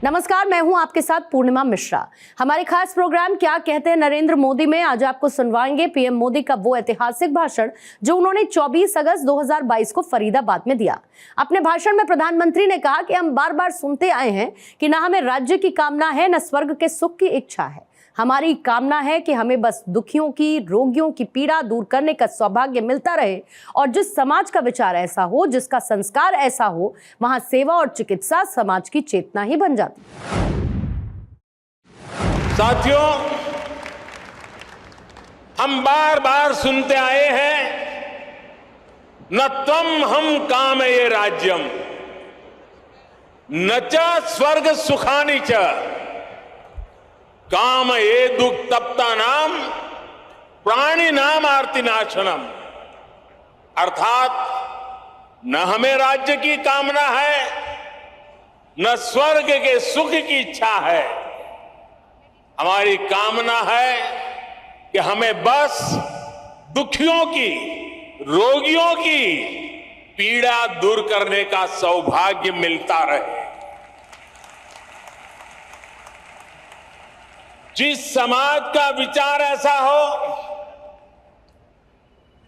नमस्कार, मैं हूं आपके साथ पूर्णिमा मिश्रा। हमारे खास प्रोग्राम क्या कहते हैं नरेंद्र मोदी में आज आपको सुनवाएंगे पीएम मोदी का वो ऐतिहासिक भाषण जो उन्होंने 24 अगस्त 2022 को फरीदाबाद में दिया। अपने भाषण में प्रधानमंत्री ने कहा कि हम बार बार सुनते आए हैं कि न हमें राज्य की कामना है न स्वर्ग के सुख की इच्छा है। हमारी कामना है कि हमें बस दुखियों की, रोगियों की पीड़ा दूर करने का सौभाग्य मिलता रहे और जिस समाज का विचार ऐसा हो, जिसका संस्कार ऐसा हो, वहां सेवा और चिकित्सा समाज की चेतना ही बन जाती। साथियों, हम बार बार सुनते आए हैं, न त्वम हम कामये राज्यम न च स्वर्ग सुखानि च काम ये दुख तप्ता नाम प्राणी नाम आरती नाशनम। अर्थात न हमें राज्य की कामना है न स्वर्ग के सुख की इच्छा है। हमारी कामना है कि हमें बस दुखियों की, रोगियों की पीड़ा दूर करने का सौभाग्य मिलता रहे। जिस समाज का विचार ऐसा हो,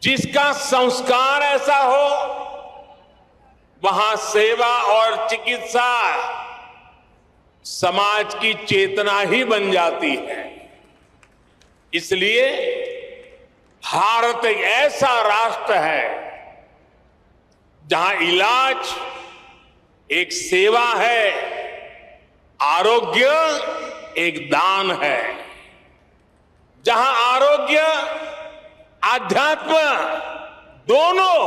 जिसका संस्कार ऐसा हो, वहां सेवा और चिकित्सा समाज की चेतना ही बन जाती है। इसलिए भारत एक ऐसा राष्ट्र है जहां इलाज एक सेवा है, आरोग्य एक दान है। जहां आरोग्य, आध्यात्म दोनों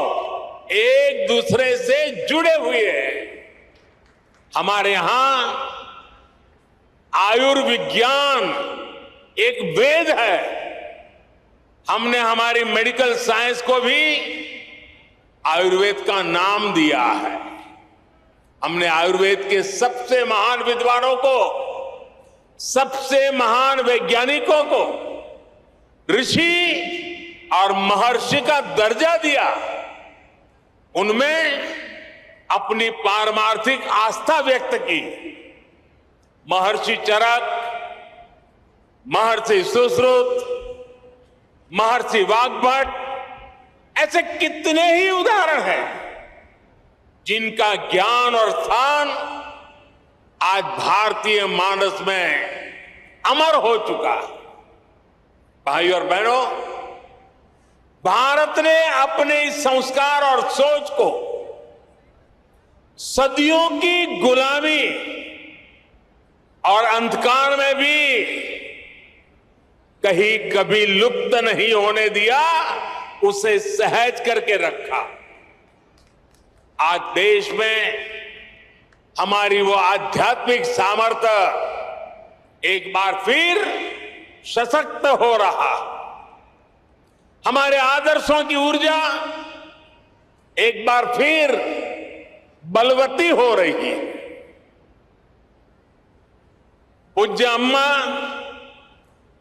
एक दूसरे से जुड़े हुए हैं। हमारे यहां आयुर्विज्ञान एक वेद है। हमने हमारी मेडिकल साइंस को भी आयुर्वेद का नाम दिया है। हमने आयुर्वेद के सबसे महान विद्वानों को, सबसे महान वैज्ञानिकों को ऋषि और महर्षि का दर्जा दिया। उनमें अपनी पारमार्थिक आस्था व्यक्त की। महर्षि चरक, महर्षि सुश्रुत, महर्षि वाग्भट, ऐसे कितने ही उदाहरण हैं जिनका ज्ञान और स्थान आज भारतीय मानस में अमर हो चुका है। भाई और बहनों, भारत ने अपने इस संस्कार और सोच को सदियों की गुलामी और अंधकार में भी कहीं कभी लुप्त नहीं होने दिया, उसे सहज करके रखा। आज देश में हमारी वो आध्यात्मिक सामर्थ्य एक बार फिर सशक्त हो रहा। हमारे आदर्शों की ऊर्जा एक बार फिर बलवती हो रही है। पूज्य अम्मा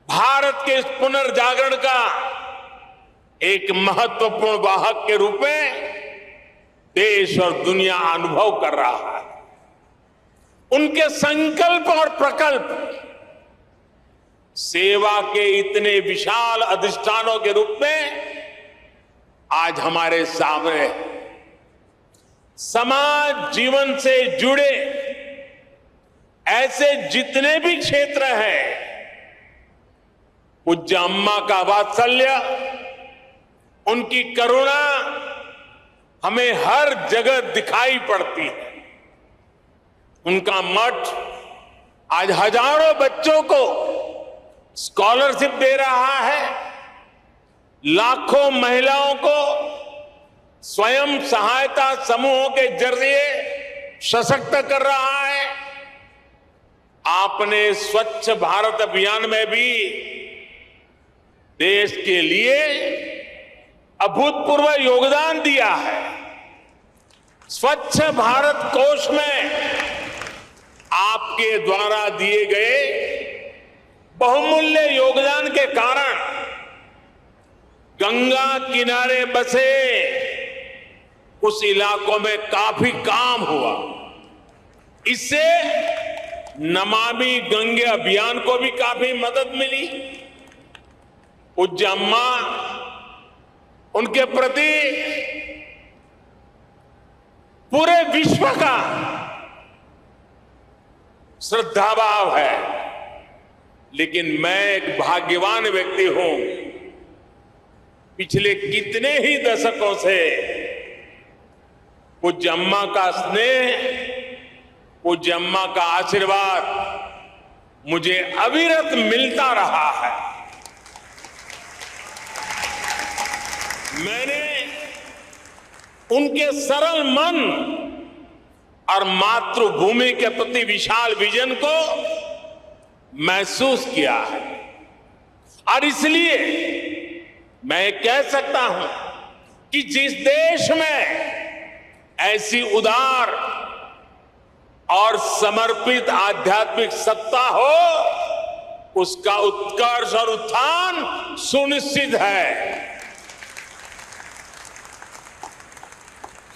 भारत के इस पुनर्जागरण का एक महत्वपूर्ण वाहक के रूप में देश और दुनिया अनुभव कर रहा है। उनके संकल्प और प्रकल्प सेवा के इतने विशाल अधिष्ठानों के रूप में आज हमारे सामने समाज जीवन से जुड़े ऐसे जितने भी क्षेत्र हैं, पूज्य अम्मा का वात्सल्य, उनकी करुणा हमें हर जगह दिखाई पड़ती है। उनका मठ आज हजारों बच्चों को स्कॉलरशिप दे रहा है, लाखों महिलाओं को स्वयं सहायता समूहों के जरिए सशक्त कर रहा है। आपने स्वच्छ भारत अभियान में भी देश के लिए अभूतपूर्व योगदान दिया है। स्वच्छ भारत कोष में आपके द्वारा दिए गए बहुमूल्य योगदान के कारण गंगा किनारे बसे उस इलाकों में काफी काम हुआ। इससे नमामि गंगे अभियान को भी काफी मदद मिली। पूज्य अम्मा, उनके प्रति पूरे विश्व का श्रद्धा भाव है। लेकिन मैं एक भाग्यवान व्यक्ति हूं, पिछले कितने ही दशकों से पूज्य अम्मा का स्नेह, पूज्य अम्मा का आशीर्वाद मुझे अविरत मिलता रहा है। मैंने उनके सरल मन और मातृभूमि के प्रति विशाल विजन को महसूस किया है, और इसलिए मैं कह सकता हूं कि जिस देश में ऐसी उदार और समर्पित आध्यात्मिक सत्ता हो, उसका उत्कर्ष और उत्थान सुनिश्चित है।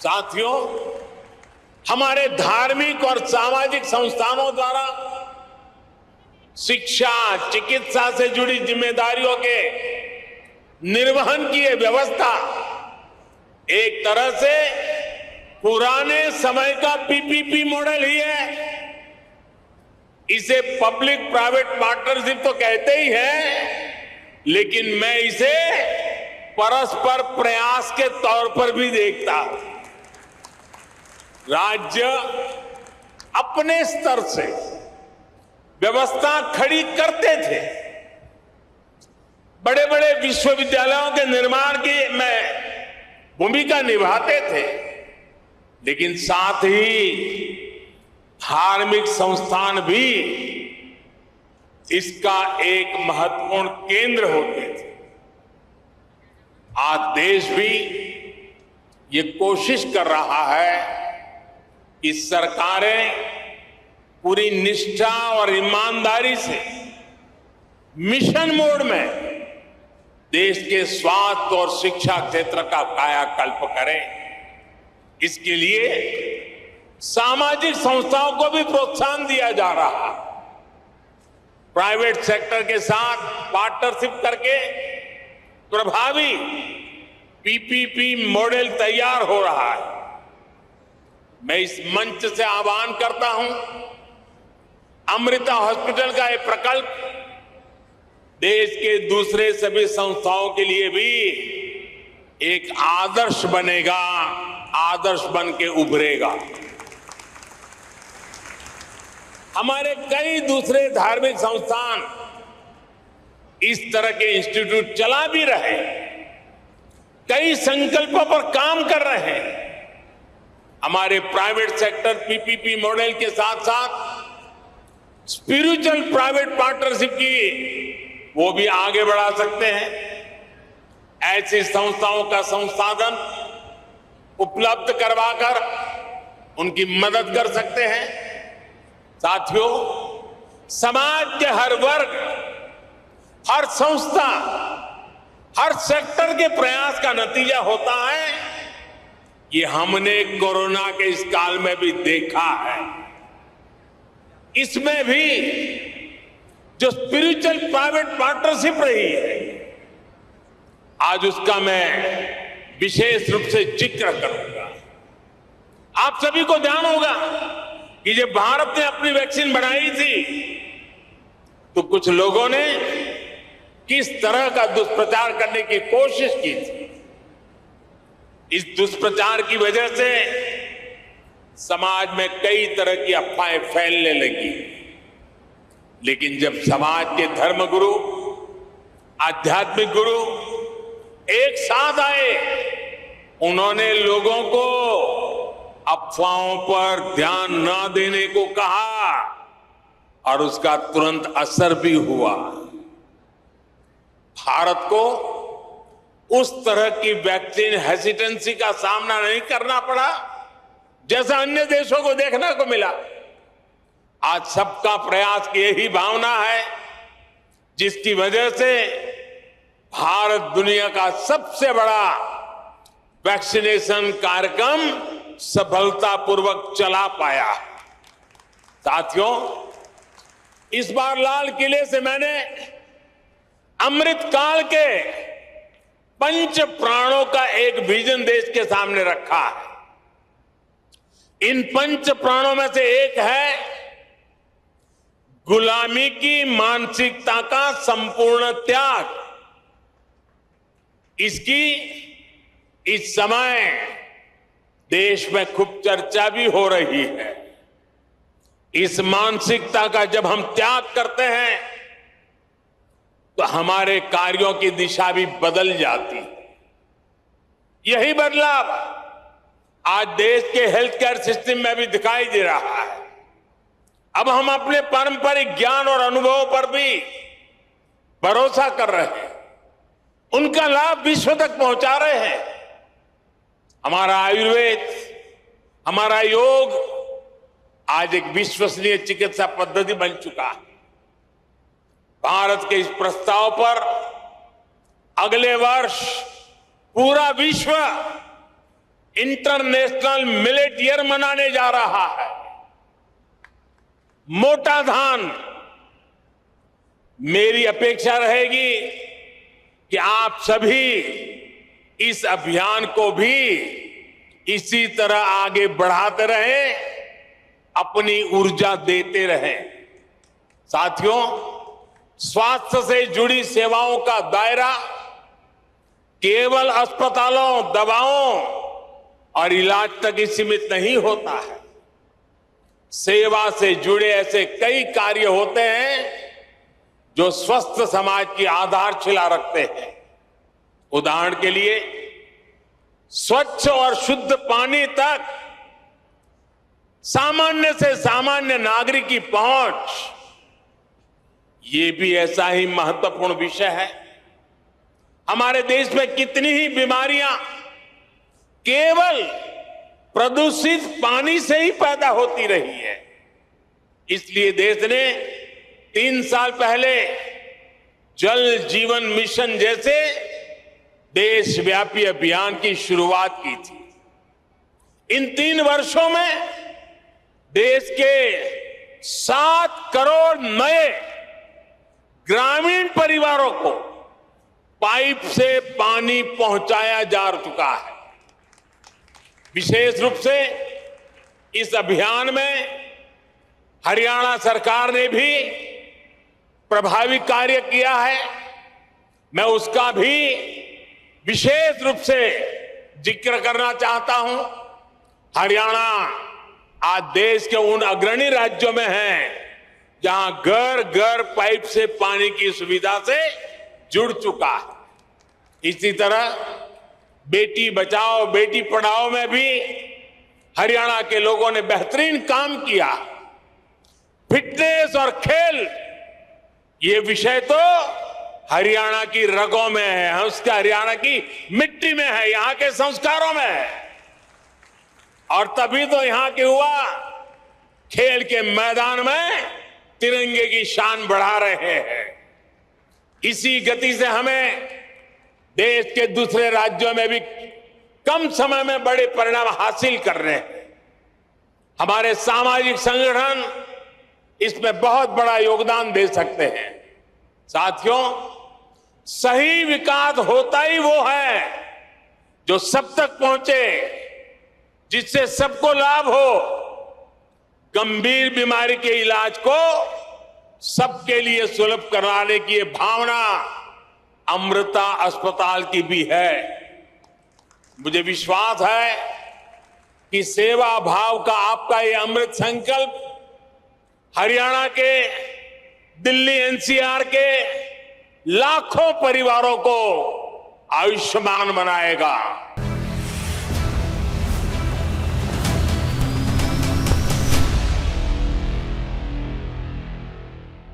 साथियों, हमारे धार्मिक और सामाजिक संस्थानों द्वारा शिक्षा, चिकित्सा से जुड़ी जिम्मेदारियों के निर्वहन की यह व्यवस्था एक तरह से पुराने समय का पीपीपी मॉडल ही है। इसे पब्लिक प्राइवेट पार्टनरशिप तो कहते ही है, लेकिन मैं इसे परस्पर प्रयास के तौर पर भी देखता हूं। राज्य अपने स्तर से व्यवस्था खड़ी करते थे, बड़े बड़े विश्वविद्यालयों के निर्माण की में भूमिका निभाते थे, लेकिन साथ ही धार्मिक संस्थान भी इसका एक महत्वपूर्ण केंद्र होते थे। आज देश भी ये कोशिश कर रहा है कि सरकारें पूरी निष्ठा और ईमानदारी से मिशन मोड में देश के स्वास्थ्य और शिक्षा क्षेत्र का कायाकल्प करें। इसके लिए सामाजिक संस्थाओं को भी प्रोत्साहन दिया जा रहा है। प्राइवेट सेक्टर के साथ पार्टनरशिप करके प्रभावी पीपीपी मॉडल तैयार हो रहा है। मैं इस मंच से आह्वान करता हूं, अमृता हॉस्पिटल का यह प्रकल्प देश के दूसरे सभी संस्थाओं के लिए भी एक आदर्श बनेगा, आदर्श बन के उभरेगा। हमारे कई दूसरे धार्मिक संस्थान इस तरह के इंस्टीट्यूट चला भी रहे, कई संकल्पों पर काम कर रहे हैं। हमारे प्राइवेट सेक्टर पीपीपी मॉडल के साथ साथ स्पिरिचुअल प्राइवेट पार्टनरशिप की वो भी आगे बढ़ा सकते हैं। ऐसी संस्थाओं का संसाधन उपलब्ध करवाकर उनकी मदद कर सकते हैं। साथियों, समाज के हर वर्ग, हर संस्था, हर सेक्टर के प्रयास का नतीजा होता है। ये हमने कोरोना के इस काल में भी देखा है। इसमें भी जो स्पिरिचुअल प्राइवेट पार्टनरशिप रही है, आज उसका मैं विशेष रूप से जिक्र करूंगा। आप सभी को ध्यान होगा कि जब भारत ने अपनी वैक्सीन बनाई थी तो कुछ लोगों ने किस तरह का दुष्प्रचार करने की कोशिश की थी। इस दुष्प्रचार की वजह से समाज में कई तरह की अफवाहें फैलने लगी। लेकिन जब समाज के धर्मगुरु, आध्यात्मिक गुरु एक साथ आए, उन्होंने लोगों को अफवाहों पर ध्यान न देने को कहा और उसका तुरंत असर भी हुआ। भारत को उस तरह की वैक्सीन हेसिटेंसी का सामना नहीं करना पड़ा जैसा अन्य देशों को देखने को मिला। आज सबका प्रयास की यही भावना है जिसकी वजह से भारत दुनिया का सबसे बड़ा वैक्सीनेशन कार्यक्रम सफलतापूर्वक चला पाया। साथियों, इस बार लाल किले से मैंने अमृत काल के पंच प्राणों का एक विजन देश के सामने रखा है। इन पंच प्राणों में से एक है गुलामी की मानसिकता का संपूर्ण त्याग। इसकी इस समय देश में खूब चर्चा भी हो रही है। इस मानसिकता का जब हम त्याग करते हैं तो हमारे कार्यों की दिशा भी बदल जाती है। यही बदलाव आज देश के हेल्थ केयर सिस्टम में भी दिखाई दे रहा है। अब हम अपने पारंपरिक ज्ञान और अनुभवों पर भी भरोसा कर रहे हैं, उनका लाभ विश्व तक पहुंचा रहे हैं। हमारा आयुर्वेद, हमारा योग आज एक विश्वसनीय चिकित्सा पद्धति बन चुका है। भारत के इस प्रस्ताव पर अगले वर्ष पूरा विश्व इंटरनेशनल मिलेट ईयर मनाने जा रहा है। मोटा धान, मेरी अपेक्षा रहेगी कि आप सभी इस अभियान को भी इसी तरह आगे बढ़ाते रहें, अपनी ऊर्जा देते रहें। साथियों, स्वास्थ्य से जुड़ी सेवाओं का दायरा केवल अस्पतालों, दवाओं और इलाज तक ही सीमित नहीं होता है। सेवा से जुड़े ऐसे कई कार्य होते हैं जो स्वस्थ समाज की आधारशिला रखते हैं। उदाहरण के लिए, स्वच्छ और शुद्ध पानी तक सामान्य से सामान्य नागरिक की पहुंच, ये भी ऐसा ही महत्वपूर्ण विषय है। हमारे देश में कितनी ही बीमारियां केवल प्रदूषित पानी से ही पैदा होती रही है। इसलिए देश ने 3 साल पहले जल जीवन मिशन जैसे देशव्यापी अभियान की शुरुआत की थी। इन 3 वर्षों में देश के 7 करोड़ नए ग्रामीण परिवारों को पाइप से पानी पहुंचाया जा चुका है। विशेष रूप से इस अभियान में हरियाणा सरकार ने भी प्रभावी कार्य किया है। मैं उसका भी विशेष रूप से जिक्र करना चाहता हूं। हरियाणा आज देश के उन अग्रणी राज्यों में है जहां घर घर पाइप से पानी की सुविधा से जुड़ चुका है। इसी तरह बेटी बचाओ बेटी पढ़ाओ में भी हरियाणा के लोगों ने बेहतरीन काम किया। फिटनेस और खेल, ये विषय तो हरियाणा की रगों में है, उसका हरियाणा की मिट्टी में है, यहां के संस्कारों में है। और तभी तो यहां के युवा खेल के मैदान में तिरंगे की शान बढ़ा रहे हैं। इसी गति से हमें देश के दूसरे राज्यों में भी कम समय में बड़े परिणाम हासिल कर रहे हैं। हमारे सामाजिक संगठन इसमें बहुत बड़ा योगदान दे सकते हैं। साथियों, सही विकास होता ही वो है जो सब तक पहुंचे, जिससे सबको लाभ हो। गंभीर बीमारी के इलाज को सबके लिए सुलभ कराने की ये भावना अमृता अस्पताल की भी है। मुझे विश्वास है कि सेवा भाव का आपका ये अमृत संकल्प हरियाणा के, दिल्ली एनसीआर के लाखों परिवारों को आयुष्मान बनाएगा।